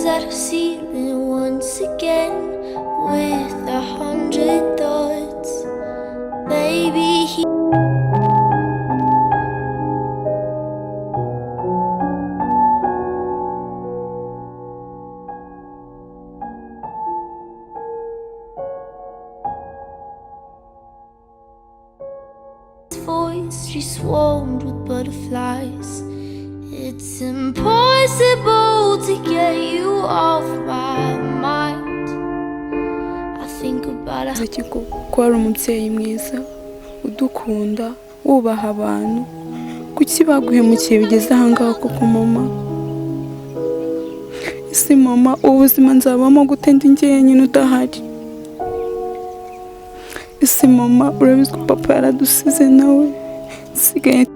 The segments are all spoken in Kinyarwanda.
stares at her ceiling once again with 100 thoughts. Maybe he voice, she swarmed with butterflies. It's impossible to get you off my mind. I think about it. Zakiko ko ari umubyeyi mwiza udukunda wubaha abantu kuki baguhemukiye bigeze ahangaha koko mama isi mama ubuzima nzabamo gute ndi njyenyine udahari isi mama urabizi ko papa yaradusize nawe sigaye.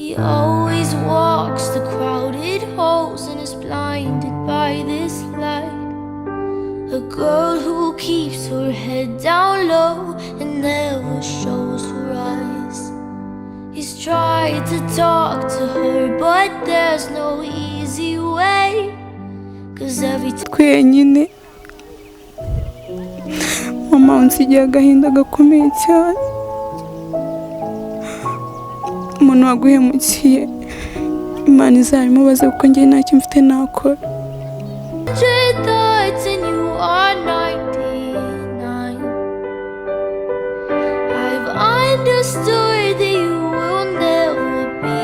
He always walks the crowded halls and is blinded by this light. A girl who keeps her head down low and never shows her eyes. He's tried to talk to her, but there's no easy way. 'Cause every time twenyine mama unsigiye agahinda gakomeye cyane. Umuntu waguhemukiye Imana izabimubaze kuko njye ntacyo mfite nakora. thoughts and you are 99. I've understood that you will never be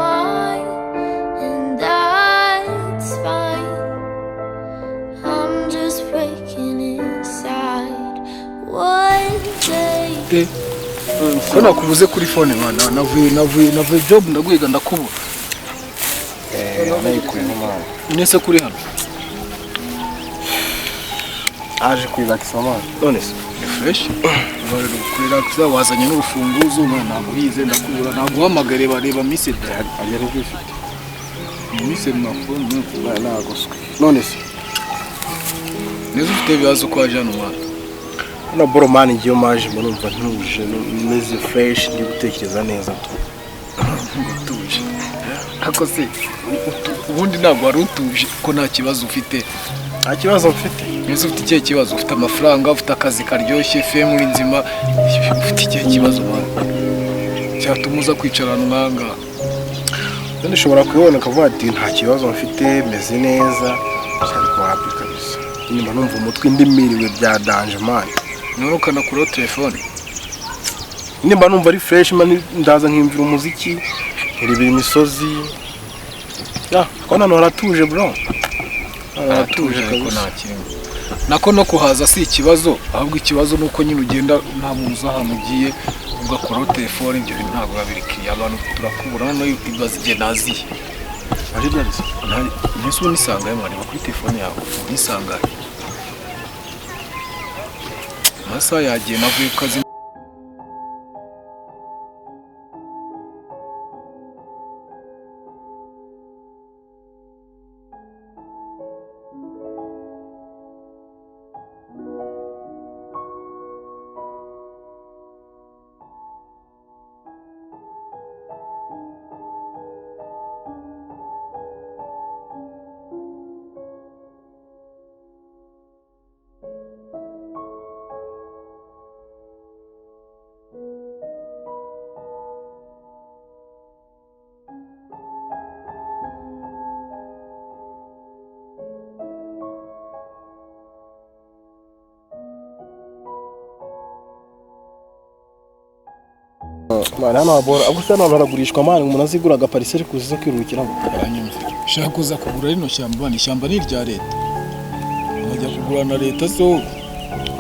mine, and that's fine. I'm just breaking inside one day. ko nakubuze kuri phone mwana navuye job ndagwiga ndakubura nayikuye mama nese kuri hano aje kwiga kisomana none se fresh bari kurira kuza wazanye n'urufunguzo ntabwo bize ndakubura ntabwo uhamagare bareba message agera bifite message na phone nagoswe none se neze ufite ibibazo kwa jana mwana na boromani ngiyo maje numva ntuje meze fresh ndi gutekereza neza utuje ako se ubundi ntabwo wari utuje ko nta kibazo ufite. nta kibazo mfite. Nese ufite ikihe kibazo? Ufite amafaranga, ufite akazi karyoshye, family nzima, ufite ikihe kibazo mwana cyatumuza kwicarana mwanga? None ushobora kubona kavuga ati nta kibazo mfite meze neza ariko happy kabisa nyuma numva umutwe ndimiriwe bya danger man. Nuruka na kuri telefone nimba numva ari fresh man ndaza nkimvira umuziki irebera imisozi ko nano haratuje bro haratuje ko nta kintu nako no kuhaza si ikibazo ahubwo ikibazo nuko nyine ugenda nta muntu ahantu ugiye ugakora telefone ibyo ntabwo babirikiye abantu turakubura no ibaza igihe naziye ari byose nese unisanga y'amari kuri telefone yawe unisanga masa yagiye navuye kazi. Mana nabora agusa none baragurishwa mani umuntu azigura agapariseri kuziza kwirukiramo aranyumvira shaka kuza kugura rino shyamba ni shyamba ni rya leta bajya kugura na leta so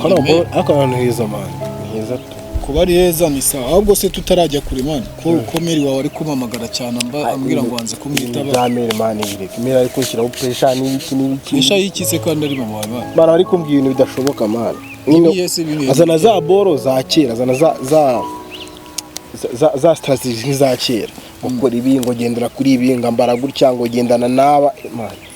kana bora akantu heza mani heza kuba ari heza ni sawa ahubwo se tutarajya kure mani ko meri wawe ari kumamagara cyane ambwira ngo wanze kumwitaba za meri mani bireke meri ari kunshyiraho pressure n'ibiki pressure y'ikise kandi ari mama wawe mani mara ari kumbwira ibintu bidashoboka mani azana za boro za kera azana za strategy za kera gukora ibi ngo gendera kuri ibi ngambara gutya ngo gendana naba mani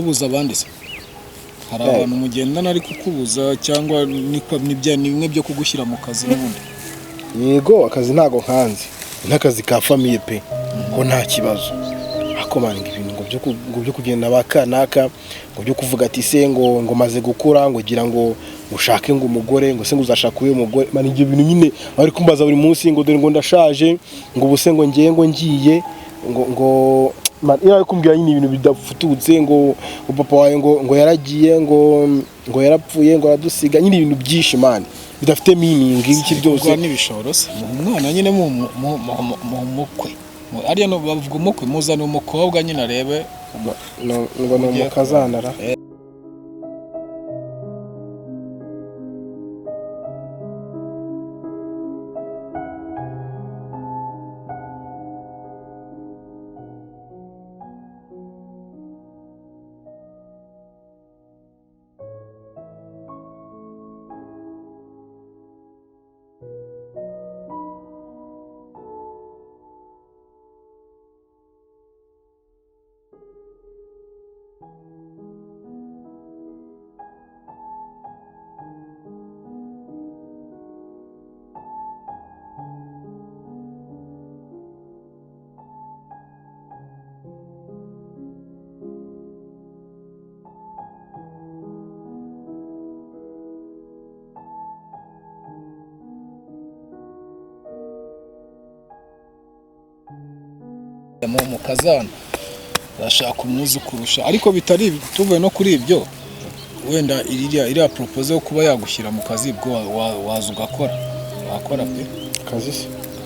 kubuza abandi se hari abantu mugendana ari kukubuza cyangwa ni bimwe byo kugushyira mu kazi n'ubundi yego akazi ntago nkanze n'akazi ka famiye pe ko nta kibazo akomanga ibintu ngo byo kugenda bakanaka ngo byo kuvuga ati se ngo maze gukura ngo gira ngo ushake ngo umugore ngo se ngo uzashaka uyu mugore mani ibyo bintu nyine bari kumbaza buri munsi ngo dore ngo ndashaje ngo ubuse ngo ngiye ngo ira kumbwira nyine ibintu bidafututse ngo papa wawe ngo yaragiye ngo yarapfuye ngo aradusiga nyine ibintu byinshi man bidafite meaning iki byose n'ibishoro se umwana nyine mu mukwe ariya no bavuga umukwe muzana umukobwa nyine arebe no umukazanara mu kazana bashaka umuzukurusha ariko bitari tuvuye no kuri ibyo wenda iriya propose yo kuba yagushyira mu kazi bwo waza ugakora wakora pe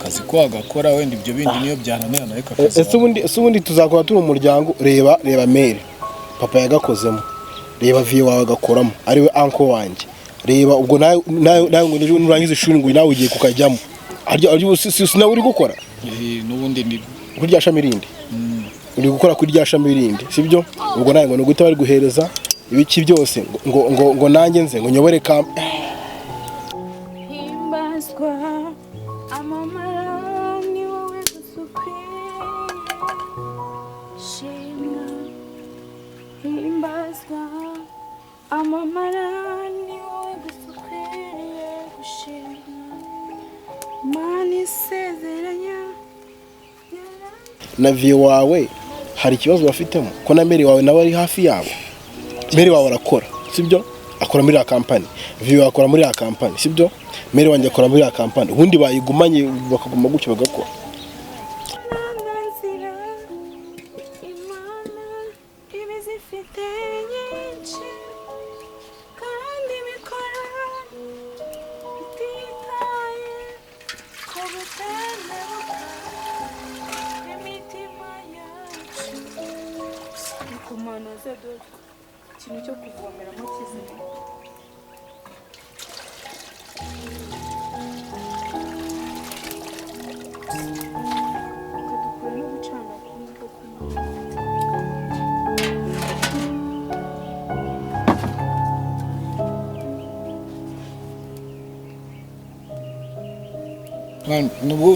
akazi ko agakora wenda ibyo bindi niyo byananirana ariko akazi ubundi tuzakora turi umuryango reba mail papa yagakozemo reba vie wawe agakoramo ariwe uncle wanjye reba ubwo nawe ngo nurangiza ishuri ngo nawe ugiye kukajyamo aryo sinawe uri gukora n'ubundi ni kuri rya shami rindi uri gukora kuri rya shami rindi sibyo ubwo nawe ngo nuguta bari guhereza ibiki byose ngo nanjye nze ngo nyobore kamp himbazwa amamara ni wowe gusukwiye shimwa himbazwa amamara ni wowe gusukwiye gushimwa mani isezeranya na vie wawe hari ikibazo bafitemo ko na Mary wawe nawe ari hafi yabo Mary wawe arakora sibyo akora muri ya company vie wawe akora muri ya company sibyo Mary wanjye akora muri ya company ubundi bayigumanye bakaguma gutyo bagakora kumana zedo ikintu cyo kuvomeramo kizima kadukura no gucana kumwe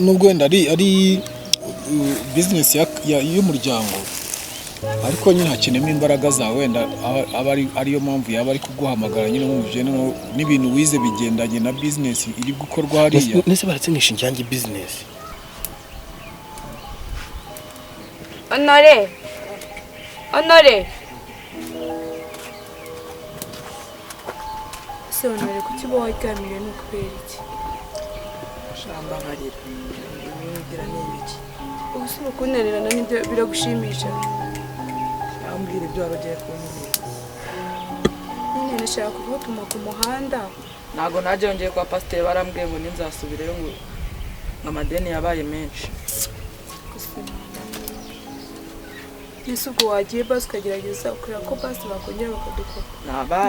nubwo wenda ari business y'umuryango ariko nyine hakenemo imbaraga zawe wenda ariyo mpamvu yaba ari kuguhamagara nyine nk'umujene n'ibintu wize bigendanye na business iri gukorwa hariya nese baratsenisha injyange business Honore se Honore kuki bo waganiriye no kubera iki shamba barira ibigira n'ibiki ubusaba kunererana nibyo biragushimisha ambwira ibyo abagiye kumbwira nyine nashaka kugutuma ku muhanda ntago najyongeye kwa pasiteri barambwiye ngo ninzasubireyo ngo amadeni yabaye menshi ese ubwo wagiye basi ukagerageza ukureba ko basi bakongera bakadukora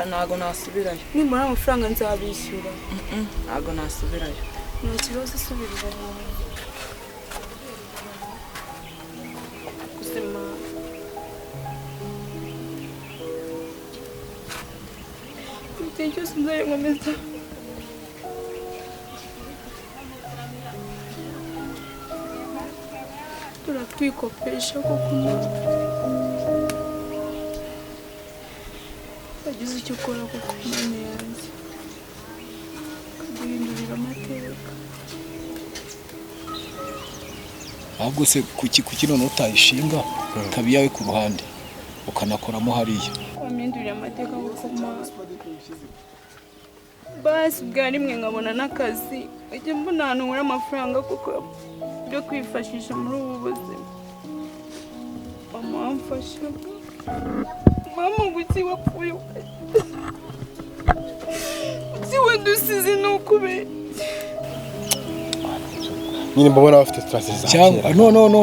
ntago nasubirayo nimara amafaranga nzabishyura ntago nasubirayo nta kibazo isubirira gusema igihe cyose nzayinkomeza turatwikopesha kuko ugize icyo ukora kuko Imana yanjye ukaduhindurira amateka. ahubwo se kuki none utayishinga ikaba iyawe ku ruhande ukanakoramo hariya wamindurira amateka kuko basi bwa rimwe nkabona n'akazi ujya mbona ahantu nkura amafaranga kuko byo kwifashisha muri ubu buzima. Mama wamfashaga, mama guki wapfuye guki wadusize ni ukubera nyine mbona bafite strategy cyangwa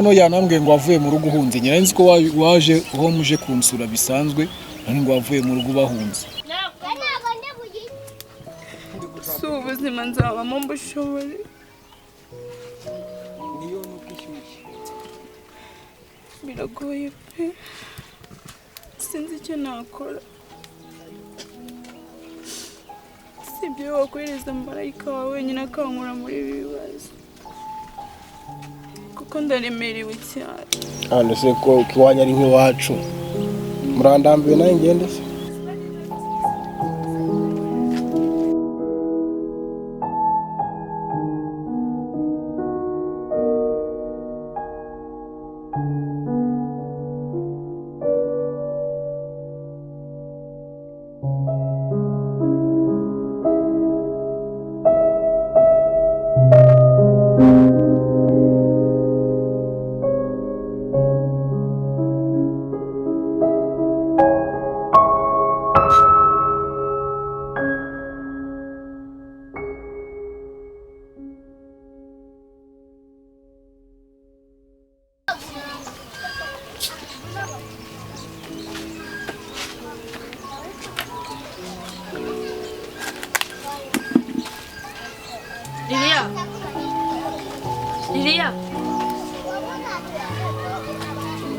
no yanambwiye ngo wavuye mu rugo uhunze nyine nzi ko waje aho muje kunsura bisanzwe none ngo wavuye mu rugo bahunze. si ubuzima nzabamo mbushobore biragoye pe sinzi icyo nakora sibyo wakohereza marayika wawe wenyine akankura muri ibi bibazo kuko ndaremerewe cyane. hano se ko iwanyu ari nk'iwacu murandambiwe nawe ngende se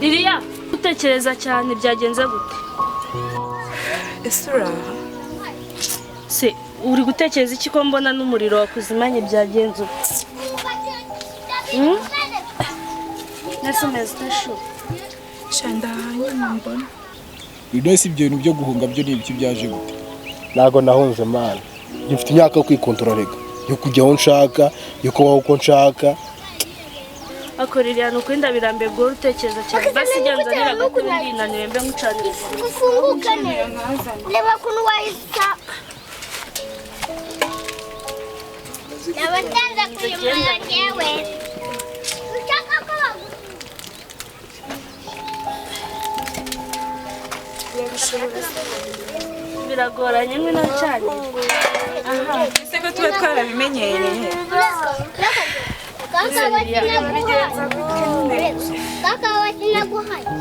Liliya utekereza cyane byagenze gute? ese uraha Se uri gutekereza iki ko mbona n'umuriro wakuzimanye byagenze ute? Nese meze tashu shandahanye mbona Bino si ibyo bintu byo guhunga byo ni ibiki byaje gute? ntago nahunze mana mfite imyaka yo kwikontororega yo kujya aho nshaka yo kubaho uko nshaka akorera no kwenda birambe bwo utekereza cyane basi genza niragati ndinanire mbe nkucanire ufungukane leba kuno wahisa yabatanza kuyumana yewe ushaka ko biragoranye mwe nacanye ese ko tuba twarabimenyereye kaka wakina guhaya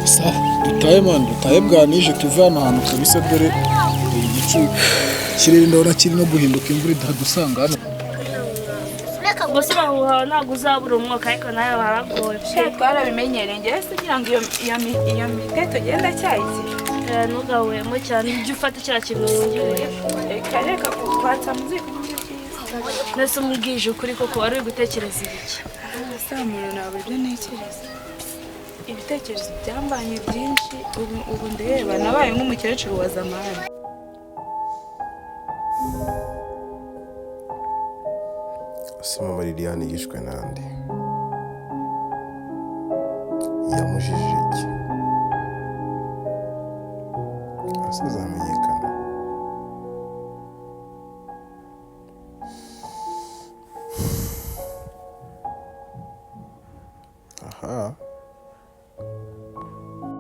Sa dutaye bwanije tuvana ahantu kabisa dore igicu kirere ndabona kiri no guhinduka imvura idadusanga hano. bose bahuha ntabwo uzabura umwuka ariko nawe baragoye twarabimenyereye njye se kugira ngo iyo miteto genda cyahise ntugahwemo cyane ujye ufata kiriya kintu wongere reka kwatsa muziko nese umubwije ukuri koko wari uri gutekereza ibiki? samuro ntabwo ibyo ntekereza ibitekerezo byambanye byinshi ubu ndeba nabaye nk'umukecuru wa zamani. se mama Liliane yishwe nande yamujije iki asazamenyekana aha